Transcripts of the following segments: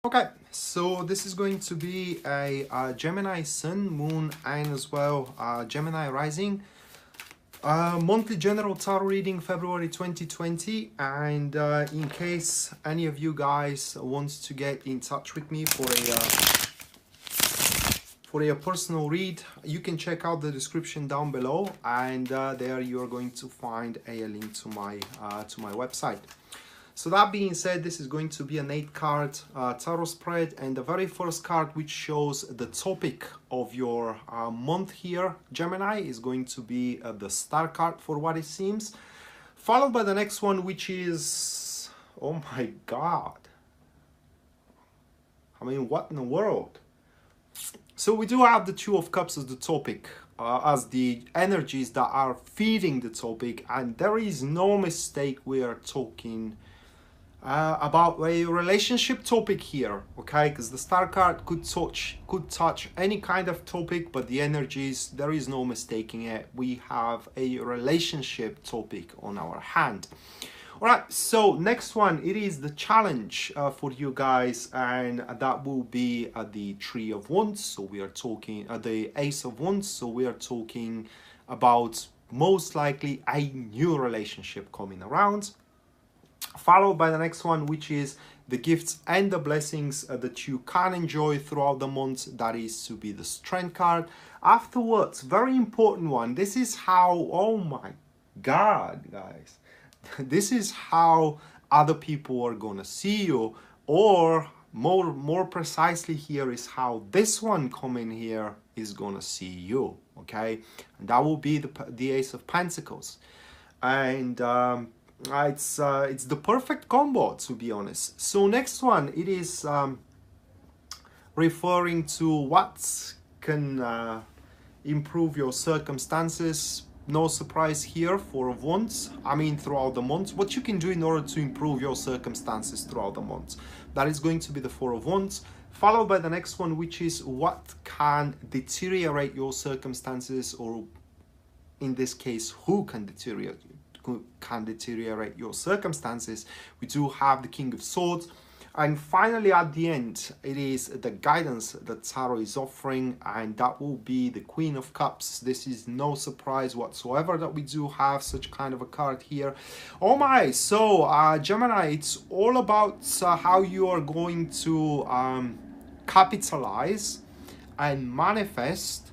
Okay, so this is going to be a Gemini Sun, Moon, and as well Gemini Rising. Monthly general tarot reading February 2020. And in case any of you guys wants to get in touch with me for a personal read, you can check out the description down below, and there you are going to find a link to my website. So that being said, this is going to be an 8-card tarot spread, and the very first card, which shows the topic of your month here, Gemini, is going to be the Star card for what it seems, followed by the next one, which is, oh my god, I mean, what in the world? So we do have the Two of Cups as the topic, as the energies that are feeding the topic, and there is no mistake, we are talking about a relationship topic here, okay? Because the Star card could touch any kind of topic, but the energies, there is no mistaking it. We have a relationship topic on our hand. All right, so next one, it is the challenge for you guys, and that will be the Three of Wands. So we are talking the Ace of Wands. So we are talking about most likely a new relationship coming around, followed by the next one, which is the gifts and the blessings that you can enjoy throughout the month. That is to be the Strength card. Afterwards, very important one. This is how, oh my god, guys, this is how other people are gonna see you, or more precisely here is how this one coming here is gonna see you, okay? And that will be the Ace of Pentacles, and it's the perfect combo, to be honest. So next one, it is referring to what can improve your circumstances. No surprise here, Four of Wands. I mean, throughout the month, what you can do in order to improve your circumstances throughout the month. That is going to be the Four of Wands, followed by the next one, which is what can deteriorate your circumstances, or in this case, who can deteriorate your circumstances. We do have the King of Swords, and finally at the end, it is the guidance that tarot is offering, and that will be the Queen of Cups. This is no surprise whatsoever that we do have such kind of a card here. Oh my, so Gemini, it's all about how you are going to capitalize and manifest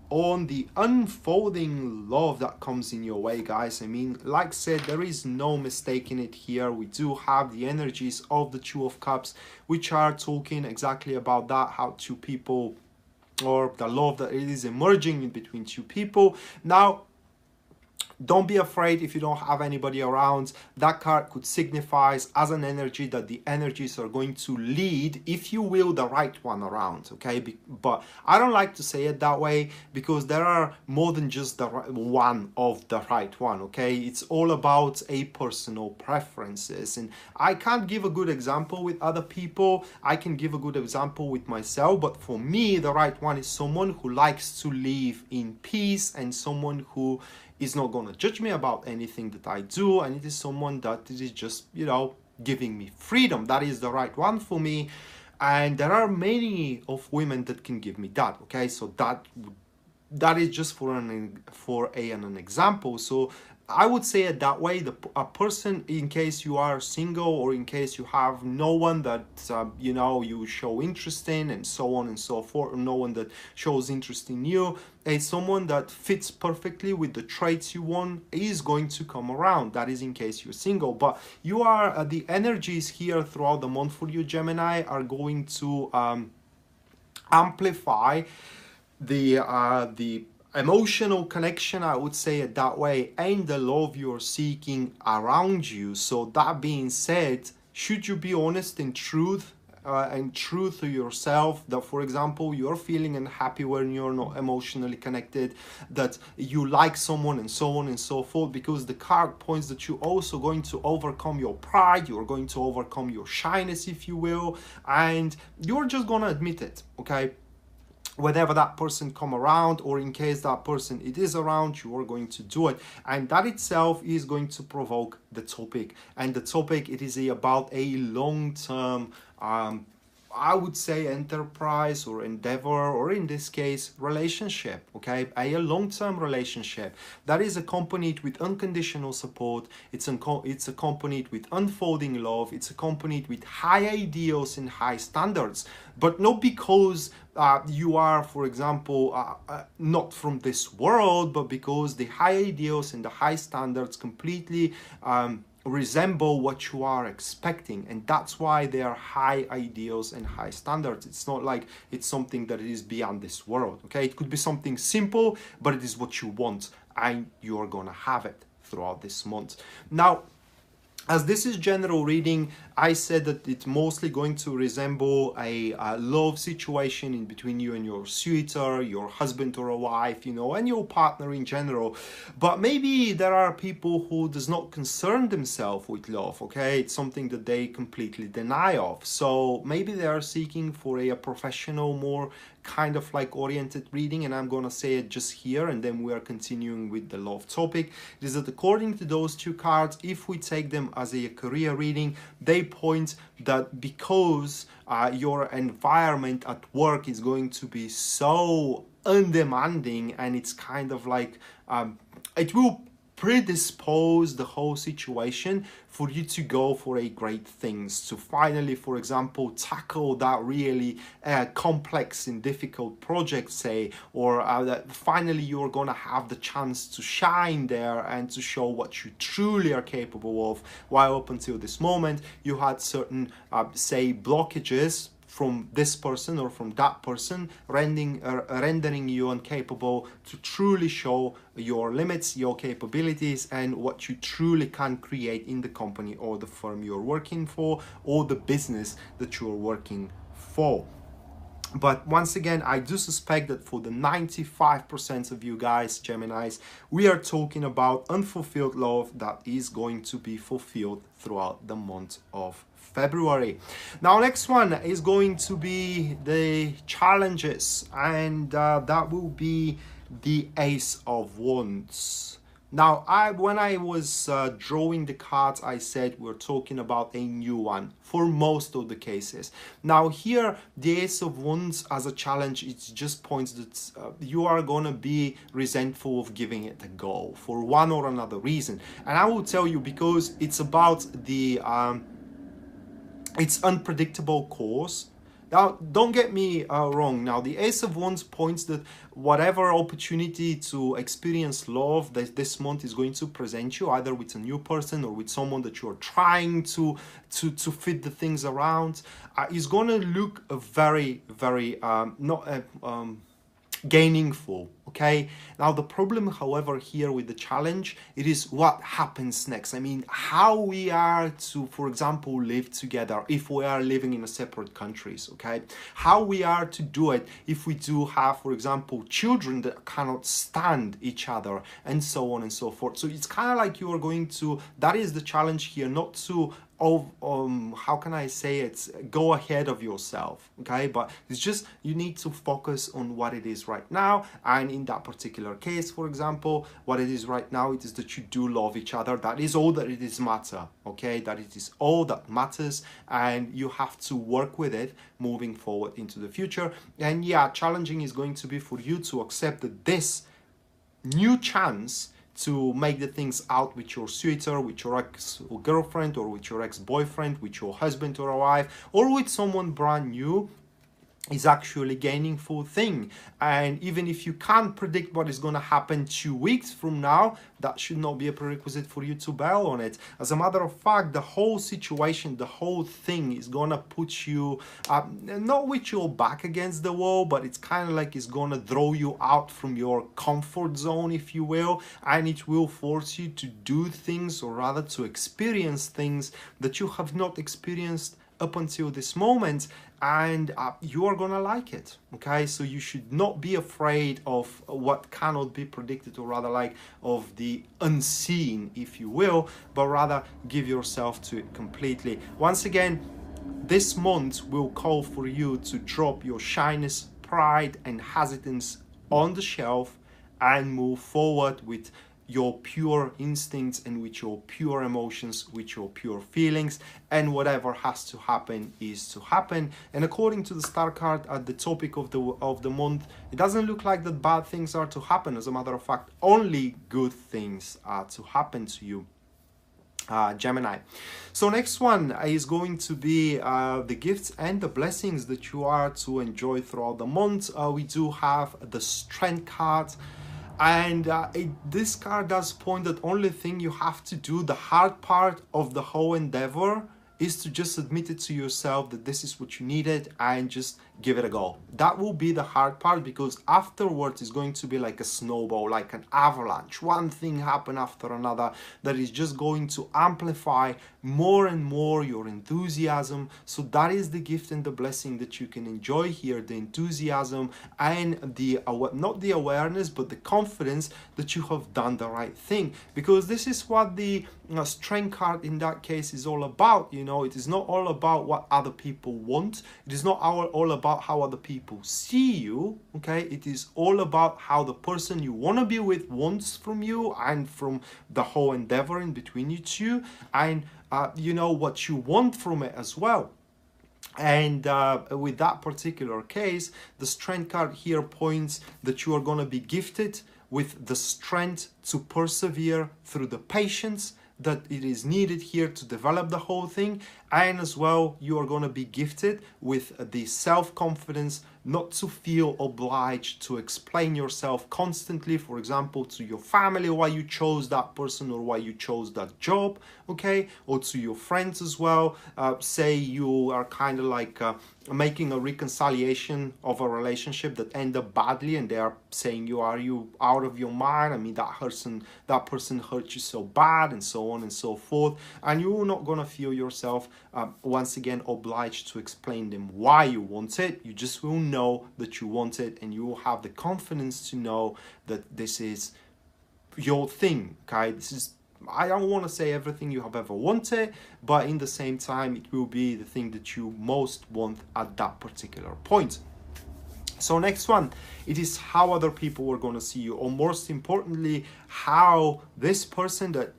on the unfolding love that comes in your way, guys. I mean, like I said, there is no mistaking it here. We do have the energies of the Two of Cups, which are talking exactly about that, how two people, or the love that it is emerging in between two people. Now, don't be afraid if you don't have anybody around. That card could signify as an energy that the energies are going to lead, if you will, the right one around, okay? But I don't like to say it that way, because there are more than just the one of the right one, okay? It's all about a personal preferences, and I can't give a good example with other people. I can give a good example with myself, but for me, the right one is someone who likes to live in peace, and someone who is not going to judge me about anything that I do, and it is someone that is just, you know, giving me freedom. That is the right one for me, and there are many of women that can give me that, okay? So that is just for an example. So I would say it that way. A person, in case you are single, or in case you have no one that you know, you show interest in, and so on and so forth, or no one that shows interest in you, someone that fits perfectly with the traits you want is going to come around. That is in case you're single. But you are the energies here throughout the month for you, Gemini, are going to amplify the emotional connection, I would say it that way, and the love you're seeking around you. So that being said, should you be honest and true to yourself, that for example you're feeling unhappy when you're not emotionally connected, that you like someone, and so on and so forth, because the card points that you're also going to overcome your pride, you're going to overcome your shyness, if you will, and you're just gonna admit it, okay? Whenever that person come around, or in case that person it is around, you are going to do it, and that itself is going to provoke the topic. And the topic, it is about a long-term I would say enterprise or endeavor, or in this case, relationship, okay? A long-term relationship that is accompanied with unconditional support. It's accompanied with unfolding love. It's accompanied with high ideals and high standards, but not because you are, for example, not from this world, but because the high ideals and the high standards completely resemble what you are expecting, and that's why they are high ideals and high standards. It's not like it's something that is beyond this world, okay? It could be something simple, but it is what you want, and you're gonna have it throughout this month. Now, as this is general reading, I said that it's mostly going to resemble a love situation in between you and your suitor, your husband or a wife, you know, and your partner in general. But maybe there are people who does not concern themselves with love, okay? It's something that they completely deny of. So maybe they are seeking for a professional, more kind of like oriented reading, and I'm gonna say it just here, and then we are continuing with the love topic. It is that according to those two cards, if we take them as a career reading, they point that because your environment at work is going to be so undemanding, and it's kind of like it will predispose the whole situation for you to go for a great things, to finally, for example, tackle that really complex and difficult project, say, or that finally you're gonna have the chance to shine there and to show what you truly are capable of, while up until this moment you had certain say blockages from this person or from that person, rendering you incapable to truly show your limits, your capabilities, and what you truly can create in the company or the firm you're working for, or the business that you're working for. But once again, I do suspect that for the 95% of you guys, Geminis, we are talking about unfulfilled love that is going to be fulfilled throughout the month of February. Now, next one is going to be the challenges, and that will be the Ace of Wands. Now, when I was drawing the cards, I said we're talking about a new one for most of the cases. Now here, the Ace of Wands as a challenge, it just points that you are gonna be resentful of giving it a go for one or another reason. And I will tell you, because it's about the it's unpredictable course. Now, don't get me wrong. Now, the Ace of Wands points that whatever opportunity to experience love that this month is going to present you, either with a new person or with someone that you're trying to fit the things around, is going to look very, very gainingful, okay? Now, the problem, however, here with the challenge, it is what happens next. I mean, how we are to, for example, live together if we are living in a separate countries, okay? How we are to do it if we do have, for example, children that cannot stand each other, and so on and so forth. So it's kind of like you are going to, that is the challenge here, not to how can I say it, go ahead of yourself, okay? But it's just, you need to focus on what it is right now. And in that particular case, for example, what it is right now, it is that you do love each other. That is all that it is matter, okay? That it is all that matters, and you have to work with it moving forward into the future. And yeah, challenging is going to be for you to accept that this new chance to make the things out with your suitor, with your ex-girlfriend, or with your ex-boyfriend, with your husband or a wife, or with someone brand new, is actually gainingful thing. And even if you can't predict what is going to happen 2 weeks from now, that should not be a prerequisite for you to bail on it. As a matter of fact, the whole situation, the whole thing is going to put you not with your back against the wall, but it's kind of like it's going to throw you out from your comfort zone, if you will, and it will force you to do things, or rather to experience things that you have not experienced up until this moment, and you are gonna like it, okay? So you should not be afraid of what cannot be predicted, or rather like of the unseen, if you will, but rather give yourself to it completely. Once again, this month will call for you to drop your shyness, pride and hesitance on the shelf and move forward with your pure instincts and with your pure emotions, with your pure feelings, and whatever has to happen is to happen. And according to the star card at the topic of the month, it doesn't look like that bad things are to happen. As a matter of fact, only good things are to happen to you, Gemini. So next one is going to be the gifts and the blessings that you are to enjoy throughout the month. We do have the Strength card, and this card does point that only thing you have to do, the hard part of the whole endeavor, is to just admit it to yourself that this is what you needed and just give it a go. That will be the hard part, because afterwards it's going to be like a snowball, like an avalanche. One thing happen after another that is just going to amplify more and more your enthusiasm. So that is the gift and the blessing that you can enjoy here, the enthusiasm and the not the awareness but the confidence that you have done the right thing, because this is what the Strength card in that case is all about. You know, it is not all about what other people want. It is not all about how other people see you. Okay, it is all about how the person you want to be with wants from you and from the whole endeavor in between you two, and you know what you want from it as well. And with that particular case, the Strength card here points that you are going to be gifted with the strength to persevere through the patience that it is needed here to develop the whole thing. And as well, you are going to be gifted with the self-confidence not to feel obliged to explain yourself constantly, for example, to your family why you chose that person or why you chose that job, okay, or to your friends as well. Say you are kind of like making a reconciliation of a relationship that ended up badly, and they are saying are you out of your mind? I mean, that person hurt you so bad, and so on and so forth, and you're not gonna feel yourself once again obliged to explain them why you want it. You just will know that you want it, and you will have the confidence to know that this is your thing. Okay, this is, I don't want to say everything you have ever wanted, but in the same time it will be the thing that you most want at that particular point. So next one, it is how other people are going to see you, or most importantly, how this person that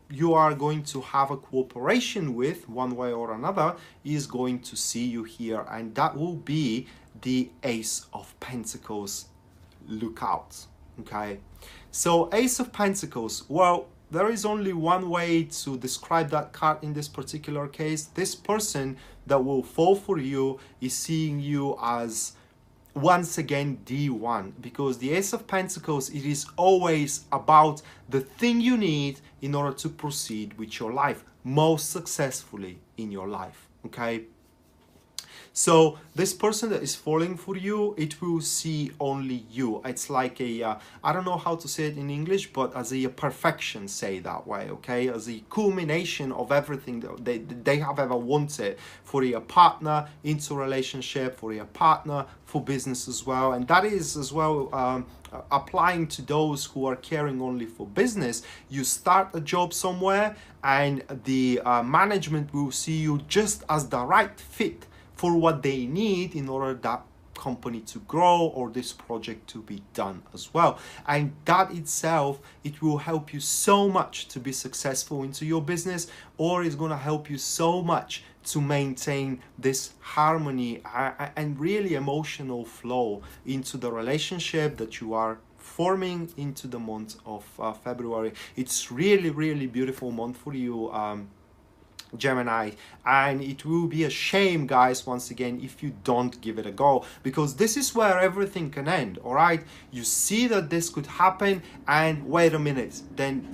you are going to have a cooperation with one way or another is going to see you here, and that will be the Ace of Pentacles. Look out. Okay, so Ace of Pentacles, well, there is only one way to describe that card in this particular case. This person that will fall for you is seeing you as once again D1, because the Ace of Pentacles, it is always about the thing you need in order to proceed with your life most successfully in your life. Okay, so this person that is falling for you, it will see only you. It's like a I don't know how to say it in English, but as a perfection, say that way, okay, as a culmination of everything that they have ever wanted for a partner, into a relationship, for a partner, for business as well. And that is as well applying to those who are caring only for business. You start a job somewhere, and the management will see you just as the right fit for what they need in order that company to grow or this project to be done as well. And that itself, it will help you so much to be successful into your business, or it's going to help you so much to maintain this harmony and really emotional flow into the relationship that you are forming into the month of February. It's really, really beautiful month for you, Gemini, and it will be a shame, guys, once again, if you don't give it a go, because this is where everything can end. All right, you see that this could happen, and wait a minute, then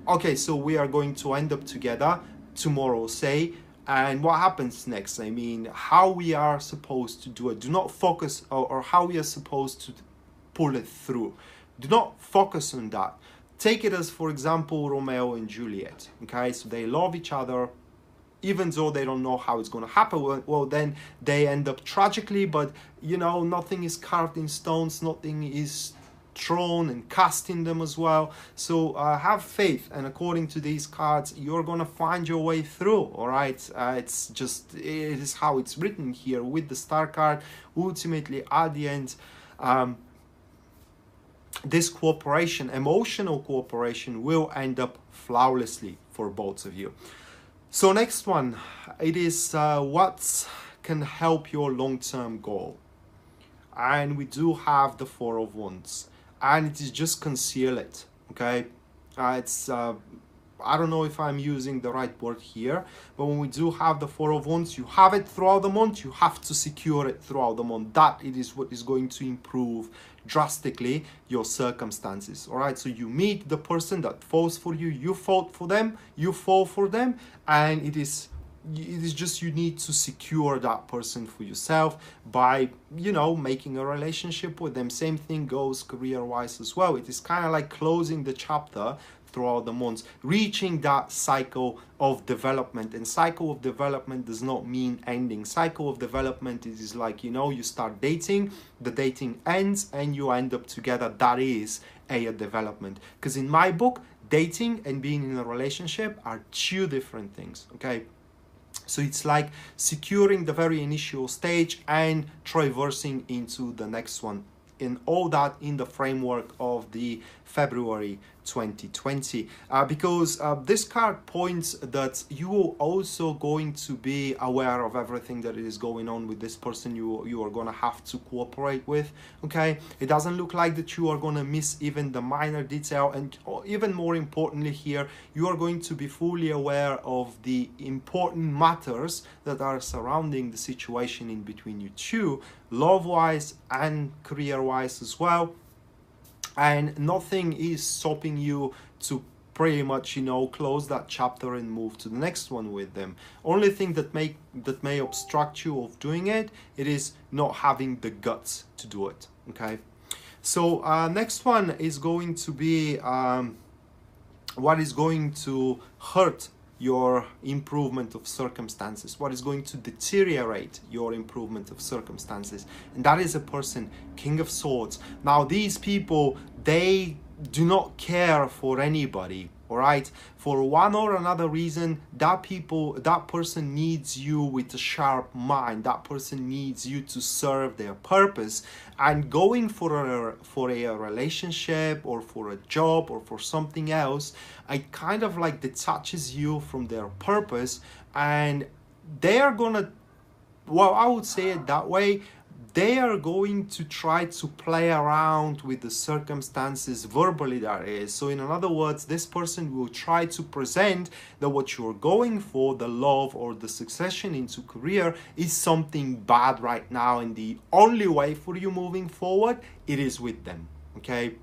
okay, so we are going to end up together tomorrow, say, and what happens next? I mean, how we are supposed to do it. Do not focus, or how we are supposed to pull it through. Do not focus on that. Take it as, for example, Romeo and Juliet. Okay, so they love each other, even though they don't know how it's going to happen. Well, then they end up tragically, but you know, nothing is carved in stones, nothing is thrown and cast in them as well. So have faith, and according to these cards, you're going to find your way through. All right, it's just, it is how it's written here with the Star card. Ultimately, at the end, this cooperation, emotional cooperation, will end up flawlessly for both of you. So next one, it is what can help your long-term goal. And we do have the Four of Wands, and it is just conceal it, okay? It's I don't know if I'm using the right word here, but when we do have the Four of Wands, you have it throughout the month, you have to secure it throughout the month. That it is what is going to improve drastically your circumstances. All right, so you meet the person that falls for you, you fall for them, you fall for them, and it is just you need to secure that person for yourself by, you know, making a relationship with them. Same thing goes career-wise as well. It is kind of like closing the chapter throughout the months, reaching that cycle of development. And cycle of development does not mean ending. Cycle of development is like, you know, you start dating, the dating ends, and you end up together. That is a development. Because in my book, dating and being in a relationship are two different things, okay? So it's like securing the very initial stage and traversing into the next one. In all that in the framework of the February 2020, because this card points that you are also going to be aware of everything that is going on with this person you are going to have to cooperate with, okay? It doesn't look like that you are going to miss even the minor detail, and even more importantly here, you are going to be fully aware of the important matters that are surrounding the situation in between you two, love-wise and career-wise as well. And nothing is stopping you to pretty much, you know, close that chapter and move to the next one with them. Only thing that may obstruct you of doing it, it is not having the guts to do it, okay? So next one is going to be what is going to hurt your improvement of circumstances, what is going to deteriorate your improvement of circumstances, and that is a person, King of Swords. Now these people, they do not care for anybody, all right? For one or another reason, that person needs you with a sharp mind. That person needs you to serve their purpose, and going for a relationship or for a job or for something else, it kind of like detaches you from their purpose, and they are gonna, well, I would say it that way, they are going to try to play around with the circumstances verbally, that is. So in other words, this person will try to present that what you're going for, the love or the succession into career, is something bad right now, and the only way for you moving forward, it is with them, okay?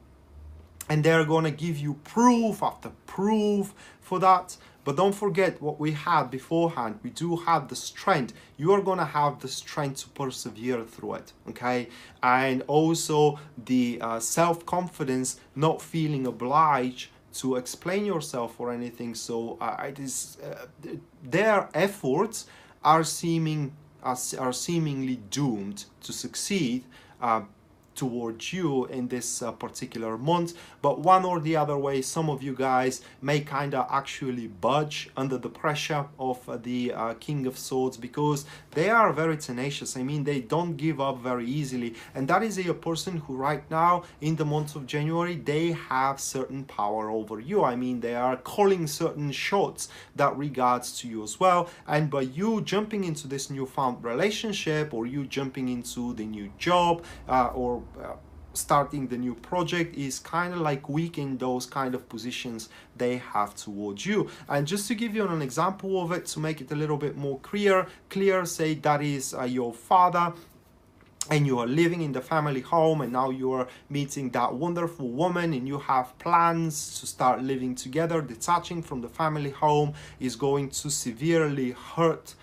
And they're going to give you proof after proof for that. But don't forget what we had beforehand. We do have the strength. You are going to have the strength to persevere through it, okay? And also the self-confidence, not feeling obliged to explain yourself or anything. So it is their efforts are seemingly doomed to succeed towards you in this particular month. But one or the other way, some of you guys may kind of actually budge under the pressure of the King of Swords, because they are very tenacious. I mean, they don't give up very easily, and that is a person who right now in the month of January, they have certain power over you. I mean, they are calling certain shots that regards to you as well, and by you jumping into this newfound relationship, or you jumping into the new job, or starting the new project, is kind of like weakening those kind of positions they have towards you. And just to give you an example of it, to make it a little bit more clear, say that is your father, and you are living in the family home, and now you are meeting that wonderful woman, and you have plans to start living together. Detaching from the family home is going to severely hurt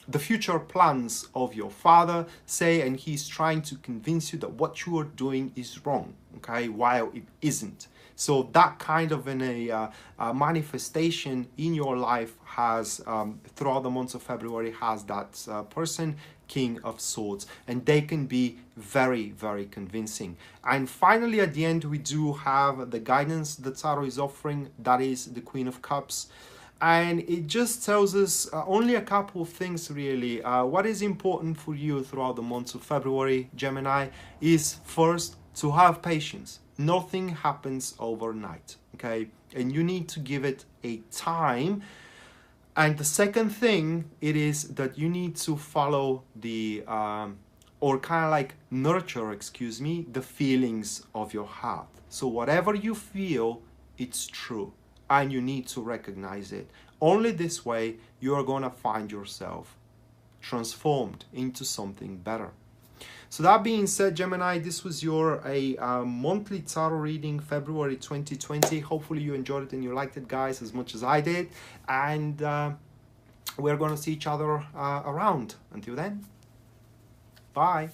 the future plans of your father, say, and he's trying to convince you that what you are doing is wrong, okay, while it isn't. So that kind of a manifestation in your life has, throughout the months of February, has that person, King of Swords, and they can be very, very convincing. And finally, at the end, we do have the guidance that Tarot is offering, that is the Queen of Cups. And it just tells us only a couple of things, really. What is important for you throughout the months of February, Gemini, is first, to have patience. Nothing happens overnight, okay? And you need to give it a time. And the second thing, it is that you need to follow the, or kind of like nurture, excuse me, the feelings of your heart. So whatever you feel, it's true. And you need to recognize it. Only this way, you are going to find yourself transformed into something better. So that being said, Gemini, this was your monthly tarot reading, February 2020. Hopefully you enjoyed it and you liked it, guys, as much as I did. And we're going to see each other around. Until then, bye.